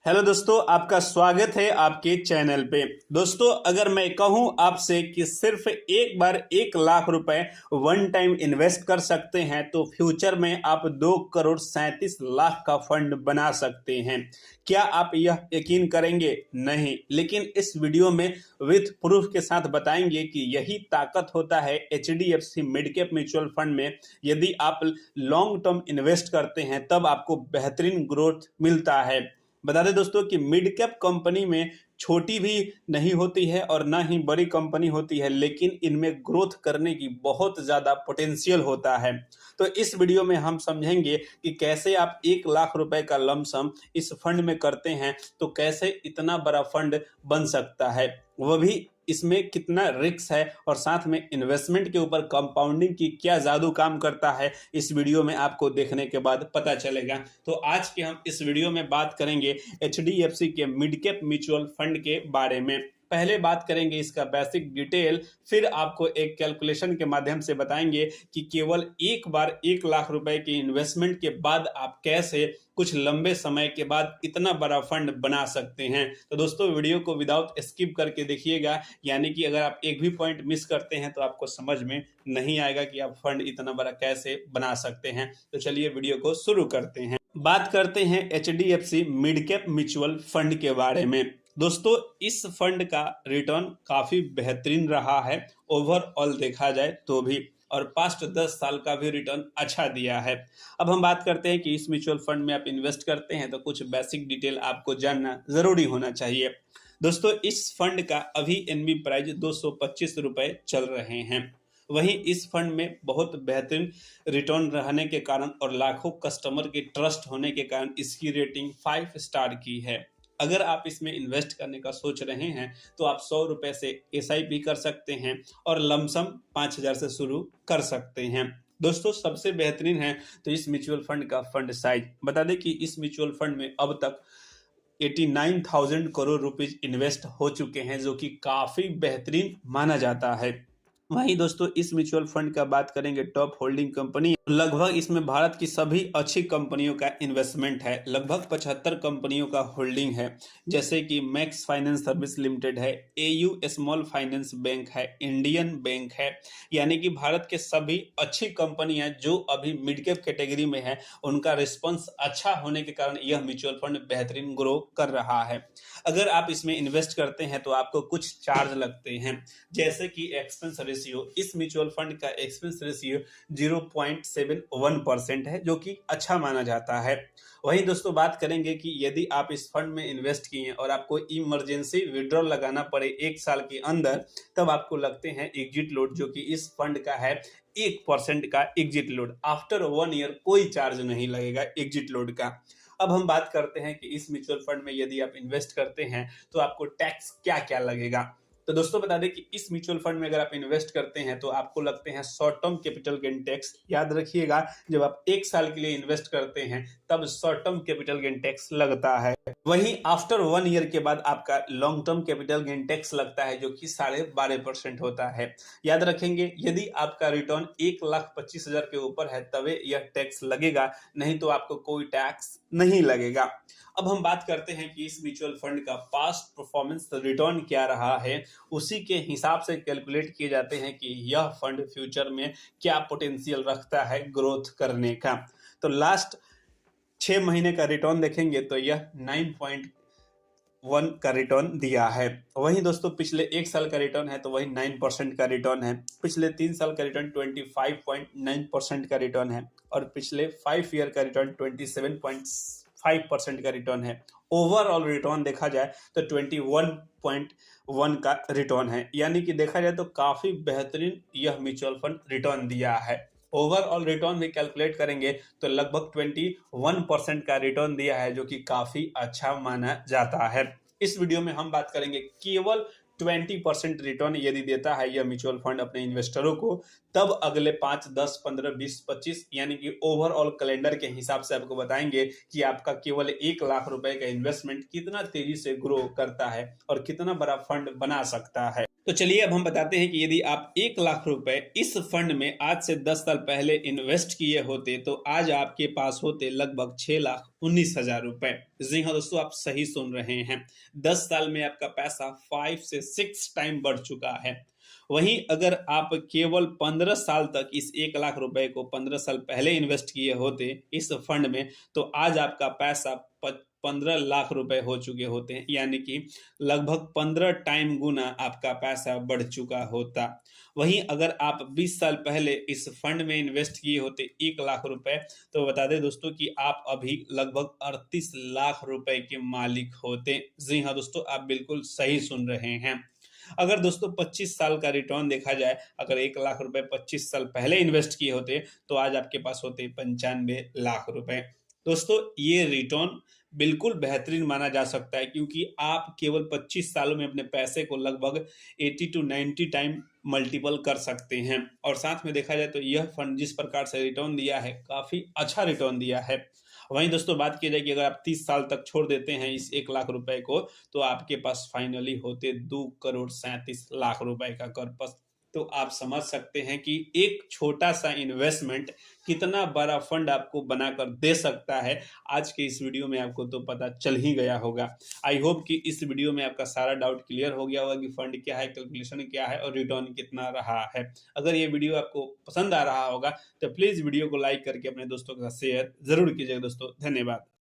Hello दोस्तों, आपका स्वागत है आपके चैनल पे। दोस्तों, अगर मैं कहूं आपसे कि सिर्फ एक बार 1 लाख रुपए वन टाइम इन्वेस्ट कर सकते हैं तो फ्यूचर में आप 2 करोड़ 37 लाख का फंड बना सकते हैं। क्या आप यह यकीन करेंगे? नहीं, लेकिन इस वीडियो में विथ प्रूफ के साथ बताएंगे कि यही ताकत होता है HDFC mid cap mutual fund में। यदि आप लॉन्ग टर्म इन्वेस्ट करते हैं तब आपको बेहतरीन ग्रोथ मिलता है। बता दें दोस्तों कि मिड कैप कंपनी में छोटी भी नहीं होती है और ना ही बड़ी कंपनी होती है, लेकिन इनमें ग्रोथ करने की बहुत ज़्यादा पोटेंशियल होता है। तो इस वीडियो में हम समझेंगे कि कैसे आप 1 लाख रुपए का लमसम इस फंड में करते हैं तो कैसे इतना बड़ा फंड बन सकता है, वह भी इसमें कितना रिस्क है और साथ में इन्वेस्टमेंट के ऊपर कंपाउंडिंग की क्या जादू काम करता है, इस वीडियो में आपको देखने के बाद पता चलेगा। तो आज के हम इस वीडियो में बात करेंगे HDFC के मिड कैप म्यूचुअल फंड के बारे में। पहले बात करेंगे इसका बेसिक डिटेल, फिर आपको एक कैलकुलेशन के माध्यम से बताएंगे कि केवल एक बार 1 लाख रुपए की इन्वेस्टमेंट के बाद आप कैसे कुछ लंबे समय के बाद इतना बड़ा फंड बना सकते हैं। तो दोस्तों, वीडियो को विदाउट स्किप करके देखिएगा, यानी कि अगर आप एक भी पॉइंट मिस करते हैं तो आपको समझ में नहीं आएगा कि आप फंड इतना बड़ा कैसे बना सकते हैं। तो चलिए वीडियो को शुरू करते हैं। बात करते हैं HDFC mid cap mutual fund के बारे में। दोस्तों, इस फंड का रिटर्न काफी बेहतरीन रहा है ओवरऑल देखा जाए तो भी, और पास्ट 10 साल का भी रिटर्न अच्छा दिया है। अब हम बात करते हैं कि इस म्यूचुअल फंड में आप इन्वेस्ट करते हैं तो कुछ बेसिक डिटेल आपको जानना जरूरी होना चाहिए। दोस्तों, इस फंड का अभी एनबी प्राइस 225 रुपए चल रहे हैं। वहीं इस फंड में बहुत बेहतरीन रिटर्न रहने के कारण और लाखों कस्टमर की ट्रस्ट होने के कारण इसकी रेटिंग 5 स्टार की है। अगर आप इसमें इन्वेस्ट करने का सोच रहे हैं तो आप 100 रुपए से SIP कर सकते हैं और लमसम 5,000 से शुरू कर सकते हैं। दोस्तों, सबसे बेहतरीन है तो इस म्यूचुअल फंड का फंड साइज। बता दें कि इस म्यूचुअल फंड में अब तक 89,000 करोड़ रुपीज इन्वेस्ट हो चुके हैं, जो कि काफी बेहतरीन माना जाता है। वहीं दोस्तों, इस म्यूचुअल फंड का बात करेंगे टॉप होल्डिंग कंपनी, लगभग इसमें भारत की सभी अच्छी कंपनियों का इन्वेस्टमेंट है। लगभग 75 कंपनियों का होल्डिंग है, जैसे कि मैक्स फाइनेंस सर्विस लिमिटेड है, AU स्मॉल फाइनेंस बैंक है, इंडियन बैंक है। यानी कि भारत के सभी अच्छी कंपनियां जो अभी मिड कैप कैटेगरी में है, उनका रिस्पॉन्स अच्छा होने के कारण यह म्यूचुअल फंड बेहतरीन ग्रो कर रहा है। अगर आप इसमें इन्वेस्ट करते हैं तो आपको कुछ चार्ज लगते हैं, जैसे कि एक्सपेंस रेशियो। इस म्यूचुअल फंड का एक्सपेंस रेशियो 0.71% है, जो कि अच्छा माना जाता है। वहीं दोस्तों, बात करेंगे कि यदि आप इस फंड में इन्वेस्ट किए और आपको इमरजेंसी विड्रॉल लगाना पड़े 1 साल के अंदर, तब आपको लगते हैं एग्जिट लोड, जो कि इस फंड का है 1% का एग्जिट लोड। आफ्टर 1 ईयर कोई चार्ज नहीं लगेगा एग्जिट लोड का। अब हम बात करते हैं कि इस म्यूचुअल फंड में यदि आप इन्वेस्ट करते हैं तो आपको टैक्स क्या क्या लगेगा। तो दोस्तों, बता दें कि इस म्यूचुअल फंड में अगर आप इन्वेस्ट करते हैं तो आपको लगते हैं short term capital gain tax. याद रखिएगा, जब आप 1 साल के लिए इन्वेस्ट करते हैं तब short term capital gain tax लगता है। वहीं आफ्टर 1 ईयर के बाद आपका long term capital gain tax लगता है, जो कि 12.5% होता है। याद रखेंगे, यदि आपका रिटर्न 1,25,000 के ऊपर है तभी यह टैक्स लगेगा, नहीं तो आपको कोई टैक्स नहीं लगेगा। अब हम बात करते हैं कि इस म्यूचुअल फंड का पास्ट परफॉर्मेंस रिटर्न क्या रहा है। उसी के हिसाब से कैलकुलेट किए जाते हैं कि यह फंड फ्यूचर में क्या पोटेंशियल रखता है ग्रोथ करने का। तो लास्ट 6 महीने का रिटर्न देखेंगे तो यह 9.1 का रिटर्न दिया है। वहीं दोस्तों, पिछले 1 साल का रिटर्न है तो वही 9% का रिटर्न है। पिछले 3 साल का रिटर्न 25.9% का रिटर्न है और पिछले 5 ईयर का रिटर्न 27.5% का रिटर्न है। ओवरऑल रिटर्न देखा जाए तो 21.1 का रिटर्न है। यानी कि देखा जाए तो काफी बेहतरीन यह म्यूचुअल फंड रिटर्न दिया है। ओवरऑल रिटर्न भी कैलकुलेट करेंगे तो लगभग 21% का रिटर्न दिया है, जो कि काफी अच्छा माना जाता है। इस वीडियो में हम बात करेंगे केवल 20% रिटर्न यदि देता है यह म्यूचुअल फंड अपने इन्वेस्टरों को, तब अगले 5, 10, 15, 20, 25 यानी कि ओवरऑल कैलेंडर के हिसाब से आपको बताएंगे कि आपका केवल 1 लाख रुपए का इन्वेस्टमेंट कितना तेजी से ग्रो करता है और कितना बड़ा फंड बना सकता है। तो चलिए अब हम बताते हैं कि यदि आप 1 लाख रुपए इस फंड में आज से 10 साल पहले इन्वेस्ट किए होते तो आज आपके पास होते लगभग 6,19,000 रुपए। जी हाँ दोस्तों, आप सही सुन रहे हैं। 10 साल में आपका पैसा 5 से 6 टाइम बढ़ चुका है। वहीं अगर आप केवल 15 साल तक इस 1 लाख रुपए को 15 साल पहले इन्वेस्ट किए होते इस फंड में, तो आज आपका पैसा 15 लाख रुपए हो चुके होते हैं, यानी कि लगभग 15 टाइम गुना आपका पैसा बढ़ चुका होता। वहीं अगर आप 20 साल पहले इस फंड में इन्वेस्ट किए होते 1 लाख रुपए, तो बता दें दोस्तों कि आप अभी लगभग 38 लाख रुपए के मालिक होते। जी हाँ दोस्तों, आप बिल्कुल सही सुन रहे हैं। अगर दोस्तों 25 साल का रिटर्न देखा जाए, अगर 1 लाख रुपए 25 साल पहले इन्वेस्ट किए होते तो आज आपके पास होते 95 लाख रुपए। दोस्तों ये रिटर्न बिल्कुल बेहतरीन माना जा सकता है, क्योंकि आप केवल 25 सालों में अपने पैसे को लगभग 80 टू 90 टाइम मल्टीपल कर सकते हैं। और साथ में देखा जाए तो यह फंड जिस प्रकार से रिटर्न दिया है, काफी अच्छा रिटर्न दिया है। वहीं दोस्तों बात की जाए कि अगर आप 30 साल तक छोड़ देते हैं इस 1 लाख रुपए को, तो आपके पास फाइनली होते 2,37 लाख रुपए का कॉर्पस। तो आप समझ सकते हैं कि एक छोटा सा इन्वेस्टमेंट कितना बड़ा फंड आपको बनाकर दे सकता है। आज के इस वीडियो में आपको तो पता चल ही गया होगा। आई होप कि इस वीडियो में आपका सारा डाउट क्लियर हो गया होगा कि फंड क्या है, कैलकुलेशन क्या है और रिटर्न कितना रहा है। अगर ये वीडियो आपको पसंद आ रहा होगा तो प्लीज वीडियो को लाइक करके अपने दोस्तों के साथ शेयर जरूर कीजिएगा दोस्तों। धन्यवाद।